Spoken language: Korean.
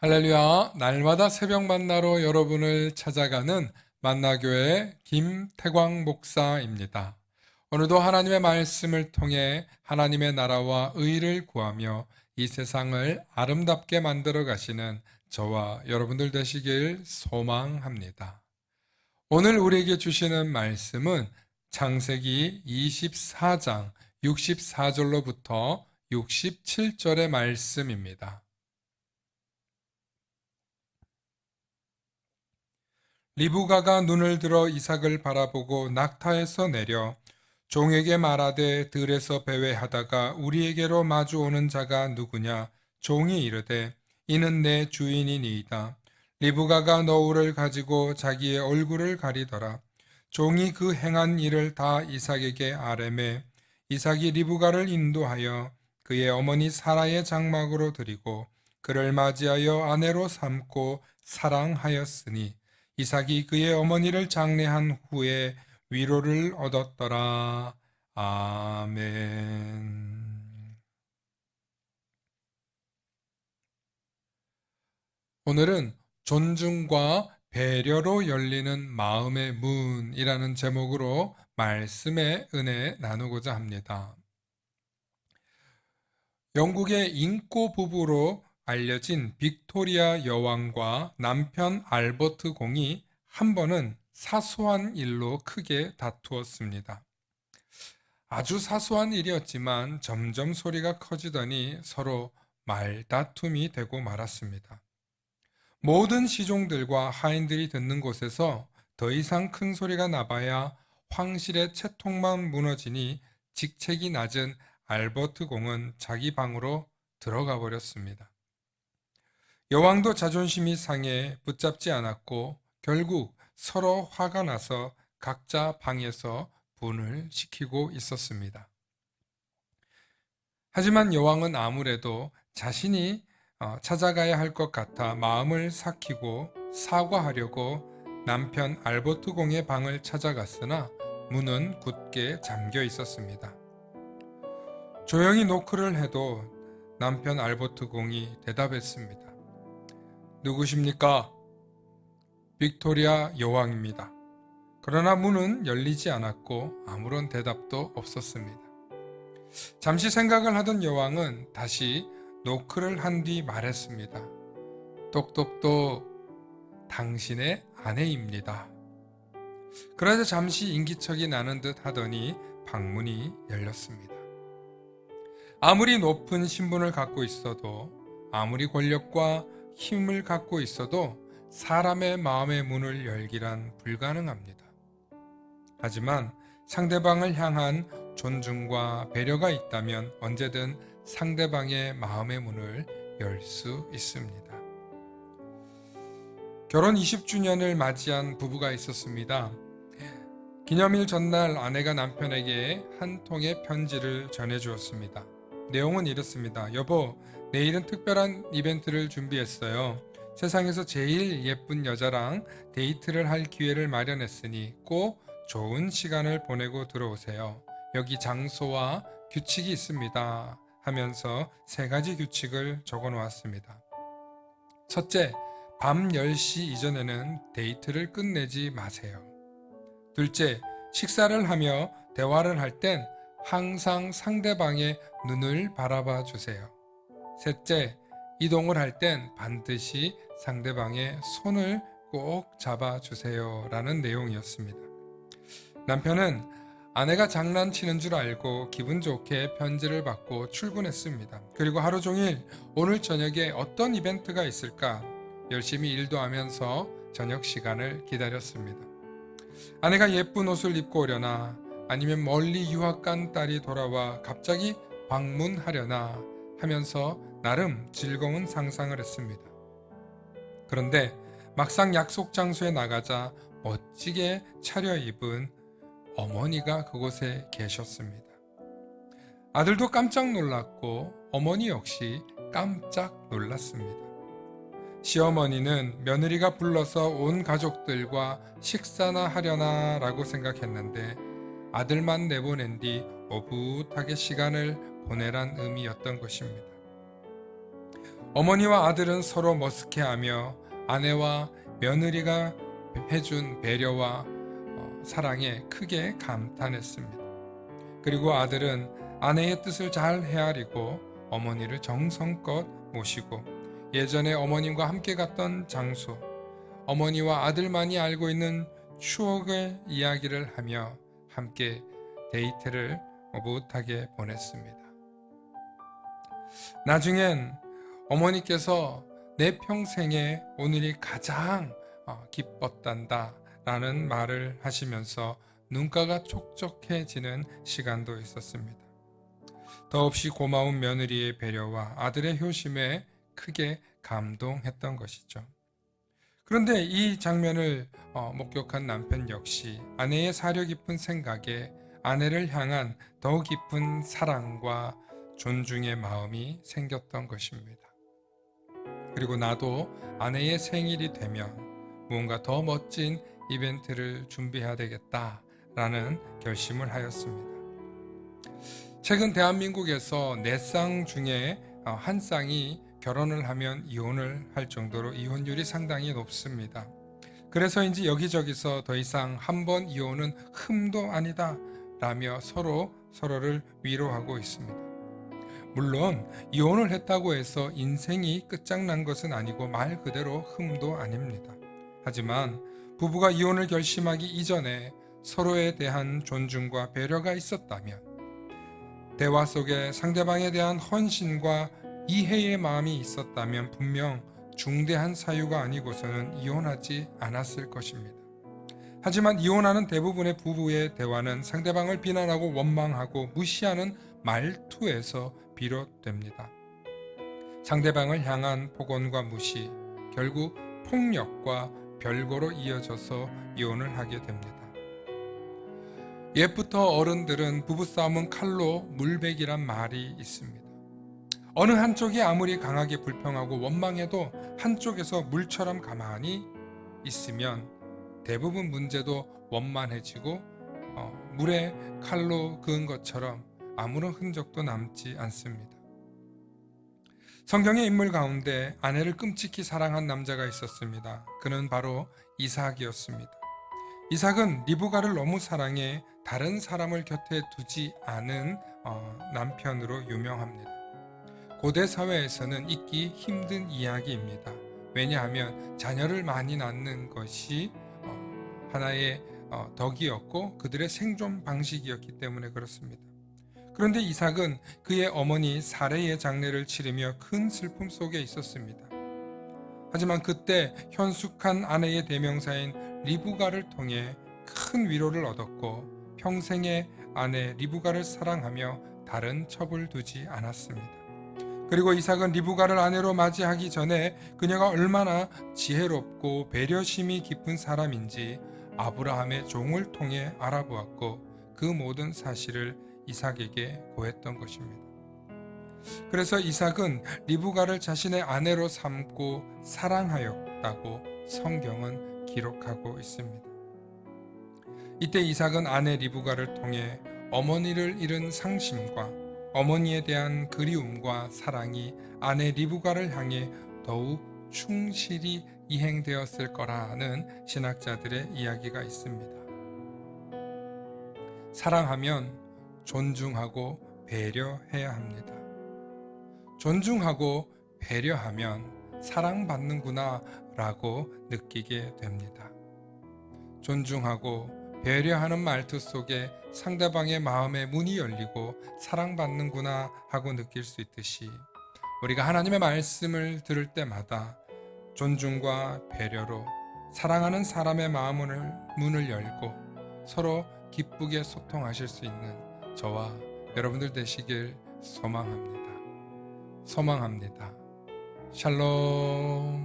할렐루야, 날마다 새벽 만나러 여러분을 찾아가는 만나교회 김태광 목사입니다. 오늘도 하나님의 말씀을 통해 하나님의 나라와 의를 구하며 이 세상을 아름답게 만들어 가시는 저와 여러분들 되시길 소망합니다. 오늘 우리에게 주시는 말씀은 창세기 24장 64절로부터 67절의 말씀입니다. 리브가가 눈을 들어 이삭을 바라보고 낙타에서 내려 종에게 말하되 들에서 배회하다가 우리에게로 마주오는 자가 누구냐? 종이 이르되 이는 내 주인이니이다. 리브가가 너울을 가지고 자기의 얼굴을 가리더라. 종이 그 행한 일을 다 이삭에게 아뢰매 이삭이 리브가를 인도하여 그의 어머니 사라의 장막으로 드리고 그를 맞이하여 아내로 삼고 사랑하였으니 이삭이 그의 어머니를 장례한 후에 위로를 얻었더라. 아멘. 오늘은 존중과 배려로 열리는 마음의 문이라는 제목으로 말씀의 은혜 나누고자 합니다. 영국의 인꼬 부부로 알려진 빅토리아 여왕과 남편 알버트 공이 한 번은 사소한 일로 크게 다투었습니다. 아주 사소한 일이었지만 점점 소리가 커지더니 서로 말다툼이 되고 말았습니다. 모든 시종들과 하인들이 듣는 곳에서 더 이상 큰 소리가 나봐야 황실의 채통만 무너지니 직책이 낮은 알버트 공은 자기 방으로 들어가 버렸습니다. 여왕도 자존심이 상해 붙잡지 않았고 결국 서로 화가 나서 각자 방에서 분을 시키고 있었습니다. 하지만 여왕은 아무래도 자신이 찾아가야 할 것 같아 마음을 삭히고 사과하려고 남편 알버트 공의 방을 찾아갔으나 문은 굳게 잠겨 있었습니다. 조용히 노크를 해도 남편 알버트 공이 대답했습니다. 누구십니까? 빅토리아 여왕입니다. 그러나 문은 열리지 않았고 아무런 대답도 없었습니다. 잠시 생각을 하던 여왕은 다시 노크를 한 뒤 말했습니다. 똑똑똑, 당신의 아내입니다. 그러자 잠시 인기척이 나는 듯 하더니 방문이 열렸습니다. 아무리 높은 신분을 갖고 있어도 아무리 권력과 힘을 갖고 있어도 사람의 마음의 문을 열기란 불가능합니다. 하지만 상대방을 향한 존중과 배려가 있다면 언제든 상대방의 마음의 문을 열 수 있습니다. 결혼 20주년을 맞이한 부부가 있었습니다. 기념일 전날 아내가 남편에게 한 통의 편지를 전해주었습니다. 내용은 이렇습니다. 여보, 내일은 특별한 이벤트를 준비했어요. 세상에서 제일 예쁜 여자랑 데이트를 할 기회를 마련했으니 꼭 좋은 시간을 보내고 들어오세요. 여기 장소와 규칙이 있습니다. 하면서 3가지 규칙을 적어 놓았습니다. 첫째, 밤 10시 이전에는 데이트를 끝내지 마세요. 둘째, 식사를 하며 대화를 할 땐 항상 상대방의 눈을 바라봐 주세요. 셋째, 이동을 할 땐 반드시 상대방의 손을 꼭 잡아 주세요. 라는 내용이었습니다. 남편은 아내가 장난치는 줄 알고 기분 좋게 편지를 받고 출근했습니다. 그리고 하루 종일 오늘 저녁에 어떤 이벤트가 있을까 열심히 일도 하면서 저녁 시간을 기다렸습니다. 아내가 예쁜 옷을 입고 오려나 아니면 멀리 유학 간 딸이 돌아와 갑자기 방문하려나 하면서 나름 즐거운 상상을 했습니다. 그런데 막상 약속 장소에 나가자 멋지게 차려입은 어머니가 그곳에 계셨습니다. 아들도 깜짝 놀랐고 어머니 역시 깜짝 놀랐습니다. 시어머니는 며느리가 불러서 온 가족들과 식사나 하려나 라고 생각했는데 아들만 내보낸 뒤 오붓하게 시간을 보내란 의미였던 것입니다. 어머니와 아들은 서로 머쓱해하며 아내와 며느리가 해준 배려와 사랑에 크게 감탄했습니다. 그리고 아들은 아내의 뜻을 잘 헤아리고 어머니를 정성껏 모시고 예전에 어머님과 함께 갔던 장소, 어머니와 아들만이 알고 있는 추억의 이야기를 하며 함께 데이트를 오붓하게 보냈습니다. 나중엔 어머니께서 내 평생에 오늘이 가장 기뻤단다 라는 말을 하시면서 눈가가 촉촉해지는 시간도 있었습니다. 더없이 고마운 며느리의 배려와 아들의 효심에 크게 감동했던 것이죠. 그런데 이 장면을 목격한 남편 역시 아내의 사려 깊은 생각에 아내를 향한 더 깊은 사랑과 존중의 마음이 생겼던 것입니다. 그리고 나도 아내의 생일이 되면 무언가 더 멋진 이벤트를 준비해야 되겠다라는 결심을 하였습니다. 최근 대한민국에서 4쌍 중에 한 쌍이 결혼을 하면 이혼을 할 정도로 이혼율이 상당히 높습니다. 그래서인지 여기저기서 더 이상 한 번 이혼은 흠도 아니다 라며 서로를 위로하고 있습니다. 물론 이혼을 했다고 해서 인생이 끝장난 것은 아니고 말 그대로 흠도 아닙니다. 하지만 부부가 이혼을 결심하기 이전에 서로에 대한 존중과 배려가 있었다면, 대화 속에 상대방에 대한 헌신과 이해의 마음이 있었다면 분명 중대한 사유가 아니고서는 이혼하지 않았을 것입니다. 하지만 이혼하는 대부분의 부부의 대화는 상대방을 비난하고 원망하고 무시하는 말투에서 비롯됩니다. 상대방을 향한 폭언과 무시, 결국 폭력과 별거로 이어져서 이혼을 하게 됩니다. 옛부터 어른들은 부부싸움은 칼로 물베기란 말이 있습니다. 어느 한쪽이 아무리 강하게 불평하고 원망해도 한쪽에서 물처럼 가만히 있으면 대부분 문제도 원만해지고 물에 칼로 그은 것처럼 아무런 흔적도 남지 않습니다. 성경의 인물 가운데 아내를 끔찍히 사랑한 남자가 있었습니다. 그는 바로 이삭이었습니다. 이삭은 리브가를 너무 사랑해 다른 사람을 곁에 두지 않은 남편으로 유명합니다. 고대 사회에서는 잊기 힘든 이야기입니다. 왜냐하면 자녀를 많이 낳는 것이 하나의 덕이었고 그들의 생존 방식이었기 때문에 그렇습니다. 그런데 이삭은 그의 어머니 사레의 장례를 치르며 큰 슬픔 속에 있었습니다. 하지만 그때 현숙한 아내의 대명사인 리브가를 통해 큰 위로를 얻었고 평생의 아내 리브가를 사랑하며 다른 첩을 두지 않았습니다. 그리고 이삭은 리브가를 아내로 맞이하기 전에 그녀가 얼마나 지혜롭고 배려심이 깊은 사람인지 아브라함의 종을 통해 알아보았고 그 모든 사실을 이삭에게 고했던 것입니다. 그래서 이삭은 리브가를 자신의 아내로 삼고 사랑하였다고 성경은 기록하고 있습니다. 이때 이삭은 아내 리브가를 통해 어머니를 잃은 상심과 어머니에 대한 그리움과 사랑이 아내 리브가를 향해 더욱 충실히 이행되었을 거라는 신학자들의 이야기가 있습니다. 사랑하면 존중하고 배려해야 합니다. 존중하고 배려하면 사랑받는구나 라고 느끼게 됩니다. 존중하고 배려하는 말투 속에 상대방의 마음의 문이 열리고 사랑받는구나 하고 느낄 수 있듯이 우리가 하나님의 말씀을 들을 때마다 존중과 배려로 사랑하는 사람의 마음을 문을 열고 서로 기쁘게 소통하실 수 있는 저와 여러분들 되시길 소망합니다. 샬롬.